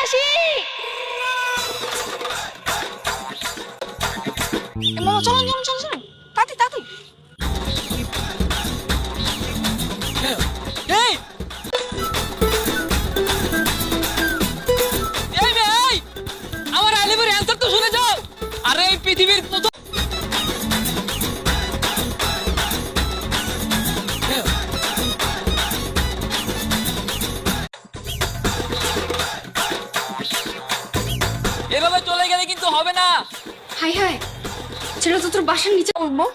আসি। মামা চলো চলো চলো চলো, তাড়াতাড়ি তাড়াতাড়ি। এই এই ভাই, আমার আলিমের অ্যানসার তো শুনে যাও। আরে এই পৃথিবীর প্রথম এভাবে চলে গেলে কিন্তু হবে না। হাই হাই, ছেলেটা তো তোর বাসার নিচে উঠবো।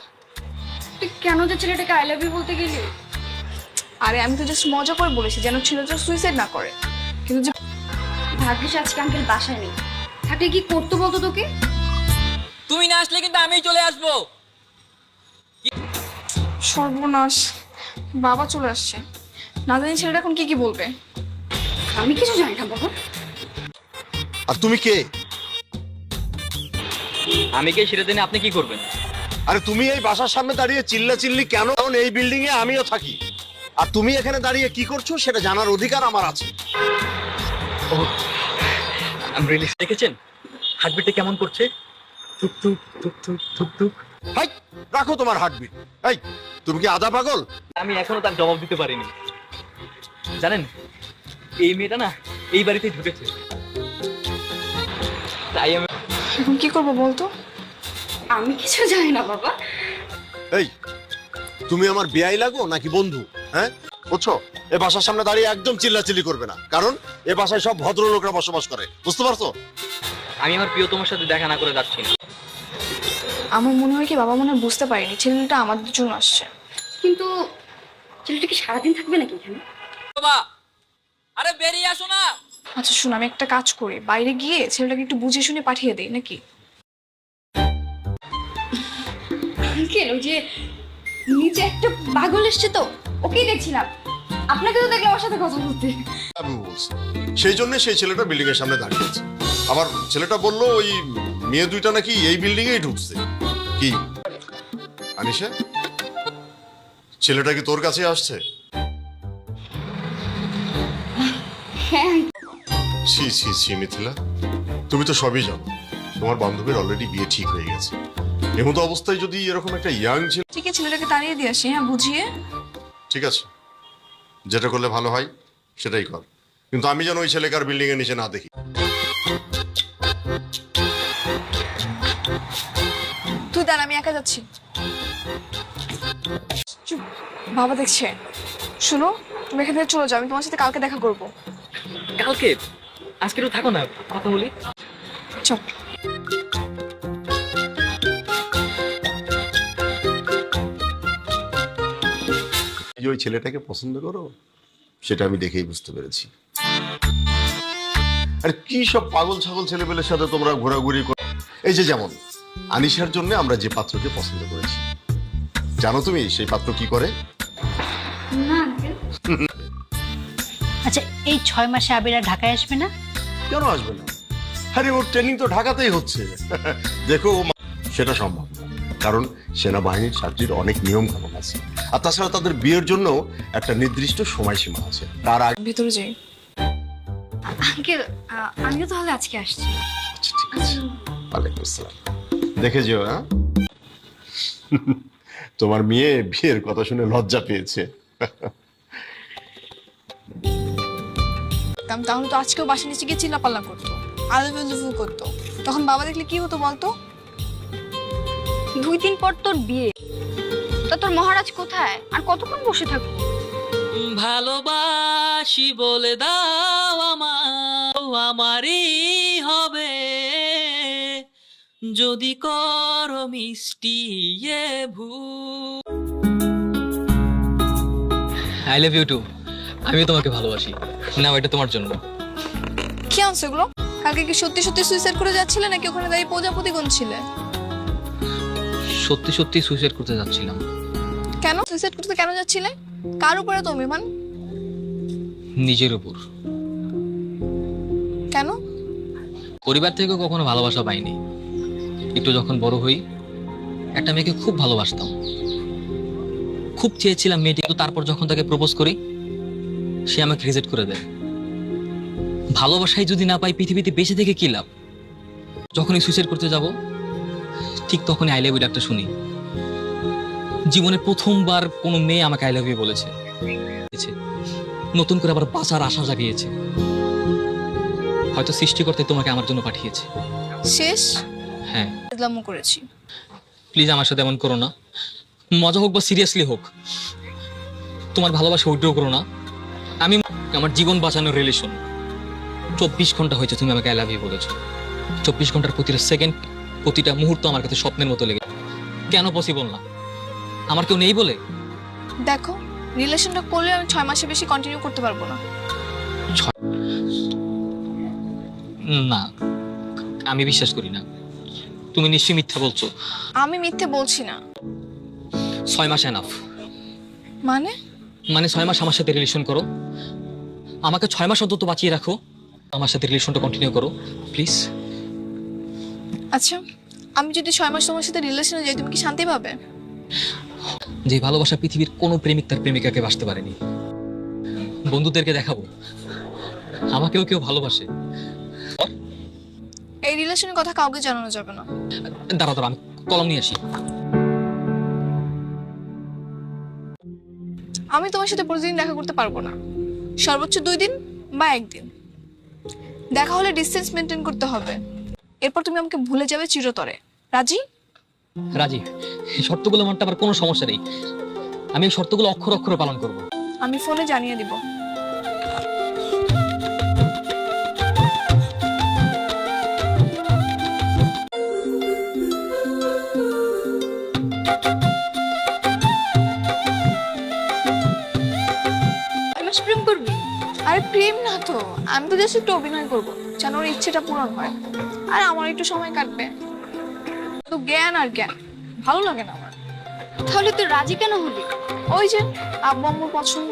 তুই কেন যে ছেলেটাকে আই লাভ ইউ বলতে গেলি? আরে আমি তো জাস্ট মজা করে বলেছি যেন ছেলেটা সুইসাইড না করে, কিন্তু যে ভাগ্যিস আজকে আঙ্কেল বাসায় নেই, থাকলে কি করতো বলতো তোকে? তুমি না আসলে কিন্তু আমিই চলে আসবো। সর্বনাশ, বাবা চলে আসছে, না জানি ছেলেটা এখন কি কি বলবে। আমি কিছু জানি না বাবা। আর তুমি কে? আমি কে সেটা জেনে আপনি কি করবেন? আরে তুমি এই বাসার সামনে দাঁড়িয়ে চিল্লাচিল্লি কেন? কারণ এই বিল্ডিং এ আমিও থাকি, আর তুমি এখানে দাঁড়িয়ে কি করছো সেটা জানার অধিকার আমার আছে। আমি রিলি দেখেছেন হার্টবিটটা কেমন করছে? টুক টুক টুক টুক টুক টুক। হাই, রাখো তোমার হার্টবিট। এই, তুমি কি আধা পাগল? আমি এখনো তার জবাব দিতে পারিনি। জানেন এই মেয়েটা না এই বাড়িতে ঢুকেছে, তাই আমি এখন কি করবো বলতো? আমি কিছু জানি না বাবা। এই, তুমি আমার বেয়াই লাগো নাকি বন্ধু? হ্যাঁ, বুঝছো? এ বাসার সামনে দাঁড়িয়ে একদম চিল্লাচিল্লি করবে না, কারণ এ বাসায় সব ভদ্রলোকরা বসবাস করে, বুঝতে পারছো? আমি আমার প্রিয়তমার সাথে দেখা না করে যাচ্ছি না। আমার মনে হয় কি বাবা মনে হয় বুঝতে পারিনি ছেলেটা আমাদের জন্য আসছে। কিন্তু ছেলেটা কি সারাদিন থাকবে নাকি এখানে? বাবা আরে বেরিয়ে আসো না। আচ্ছা শুন, আমি একটা কাজ করি, বাইরে গিয়ে ছেলেটাকে একটু বুঝিয়ে শুনে পাঠিয়ে দেই নাকি? আঙ্কেল ওই যে নিচে একটা পাগল এসছে তো, ওকেই দেখছিলাম। আপনাকে তো দেখলাম ওর সাথে কথা বলতে। আমি বলছি সেই জন্য সেই ছেলেটা বিল্ডিং এর সামনে দাঁড়িয়ে আছে। আবার ছেলেটা বললো ওই মেয়ে দুইটা নাকি এই বিল্ডিং এই ঢুকছে। কি আনিশা, ছেলেটা কি তোর কাছে আসছে? হ্যাঁ ছি ছি ছি মিথিলা, তুমি তো সবই জানো তোমার বান্ধবীর অলরেডি বিয়ে ঠিক হয়ে গেছে। এমতো অবস্থায় যদি এরকম একটা ইয়াং ছেলে। ঠিক আছে ছেলেটাকে তাড়িয়ে দিয়ে আসি, হ্যাঁ বুঝিয়ে। ঠিক আছে, যেটা করলে ভালো হয় সেটাই কর, কিন্তু আমি যেন ওই ছেলেকে আর বিল্ডিং এর নিচে না দেখি। তুই দাঁড়া, আমি একা যাচ্ছি। চুপ, বাবা দেখছে। শুনো, তুমি এখান থেকে চলে যাও, আমি তোমার সাথে কালকে দেখা করবো। কালকে? আজকে তো থাকো না, কথা বলি। চল। এই যে ওই ছেলেটাকে পছন্দ করো সেটা আমি দেখেই বুঝতে পেরেছি। আরে কি সব পাগল ছাগল ছেলেপেলের সাথে তোমরা ঘোরাঘুরি করো। এই যে যেমন আনিশার জন্য আমরা যে পাত্রকে পছন্দ করেছি, জানো তুমি সেই পাত্র কি করে? না আঙ্কেল। আচ্ছা এই 6 মাসে আবিরা ঢাকায় আসবে না? কেন আসবে না? আরে ওর ট্রেনিং তো ঢাকাতেই হচ্ছে। দেখো সেটা সম্ভব না, কারণ সেনাবাহিনীর চাকরির অনেক নিয়ম কানুন আছে, আর তাছাড়া তাদের বিয়ের জন্য একটা নির্দিষ্ট সময়সীমা আছে, তার আগে। ভেতরে যাই। আঙ্কেল আমিও তাহলে আজকে আসছি। আচ্ছা, ঠিক আছে। ওয়ালাইকুম আসসালাম। দেখে যেও। হ্যাঁ, তোমার মেয়ে বিয়ের কথা শুনে লজ্জা পেয়েছে। তাহলে তো আজকেও বাসা নিচে গিয়ে চিল্লাপাল্লা করতো, আলু করতো, তখন বাবা দেখলে কি হতো বলতো? 2 দিন পর তোর বিয়ে, তা তোর মহারাজ কোথায় আর কতক্ষণ বসে থাকবো? ভালোবাসি বলে দাও আমারই হবে যদি করো মিষ্টি ভুল। I love you too. আমিও তোমাকে ভালোবাসি। নাও এটা তোমার জন্য। কি আনছো এগুলো? কালকে কি সত্যি সত্যি সুইসাইড করে যাচ্ছিলে নাকি ওখানে দাঁড়িয়ে প্রজাপতি গুনছিলে? সত্যি সত্যি সুইসাইড করতে যাচ্ছিলাম। কেন সুইসাইড করতে কেন যাচ্ছিলে? কার উপরে তো অভিমান? নিজের উপর। কেন? পরিবার থেকে কখনো ভালোবাসা পাইনি। একটু যখন বড় হই একটা মেয়েকে খুব ভালোবাসতাম, খুব চেয়েছিলাম মেয়েটি, কিন্তু তারপর যখন তাকে প্রপোজ করি সে আমাকে রিজেক্ট করে দেয়। ভালোবাসাই যদি না পাই পৃথিবীতে বেঁচে থেকে কি লাভ? যখনই সুইসাইড করতে যাব ঠিক তখনই আই লাভ ইউ ডাকটা শুনি। জীবনে প্রথমবার কোনো মেয়ে আমাকে আই লাভ ইউ বলেছে, নতুন করে আবার বাঁচার আশা জাগিয়েছে। হয়তো সৃষ্টিকর্তা তোমাকে আমার জন্য পাঠিয়েছে। শেষ হ্যাঁ, বদলামো করেছি। প্লিজ আমার সাথে এমন করো না, মজা হোক বা সিরিয়াসলি হোক। তোমার ভালোবাসা উইথড্র করো না। আমি আমার জীবন বাঁচানোর রিলেশন। 24 ঘন্টা হয়েছে তুমি আমাকে আই লাভ ইউ বলেছো। 24 ঘন্টার প্রতিটা সেকেন্ড, প্রতিটা মুহূর্ত আমার কাছে স্বপ্নের মতো লেগে। কেন পসিবল না? আমার কেউ নেই বলে? দেখো, রিলেশনটা করলে আমি 6 মাসের বেশি কন্টিনিউ করতে পারবো না। না, আমি বিশ্বাস করি না। তুমি নিশ্চয়ই মিথ্যা বলছো। আমি মিথ্যে বলছি না। 6 মাস এনাফ। মানে 6 মাস আমার সাথে রিলেশন করো, আমাকে 6 মাস অন্তত বাঁচিয়ে রাখো, আমার সাথে রিলেশনটা কন্টিনিউ করো প্লিজ। আচ্ছা, আমি যদি 6 মাস তোমার সাথে রিলেশনে যাই, তুমি কি শান্তি পাবে? যে ভালোবাসা পৃথিবীর কোনো প্রেমিক তার প্রেমিকাকে বাসতে পারেনি। বন্ধুদেরকে দেখাবো আমাকেও কেউ ভালোবাসে। এই রিলেশনের কথা কাউকে জানানো যাবে না। দাঁড়া দাঁড়া, আমি কলম নিয়ে আসি। আমি তোমার সাথে প্রতিদিন দেখা করতে পারবো না, সর্বোচ্চ 2 দিন বা 1 দিন। দেখা হলে ডিসটেন্স মেনটেন করতে হবে। এরপর তুমি আমাকে ভুলে যাবে চিরতরে। রাজি? রাজি। এই শর্তগুলো মানতে আমার কোনো সমস্যা নেই। আমি এই শর্তগুলো অক্ষর অক্ষরে পালন করব। আমি ফোনে জানিয়ে দিব। প্রেম করবি? আরে প্রেম না তো, আমি তো জাস্ট একটু অভিনয় করবো যেন ওর ইচ্ছেটা পূরণ হয়, আর আমার একটু সময় কাটবে। তো জ্ঞান আর জ্ঞান ভালো লাগে না আমার। তাহলে তুই রাজি কেন হলি? ওই যে আব্বু আম্মুর পছন্দ।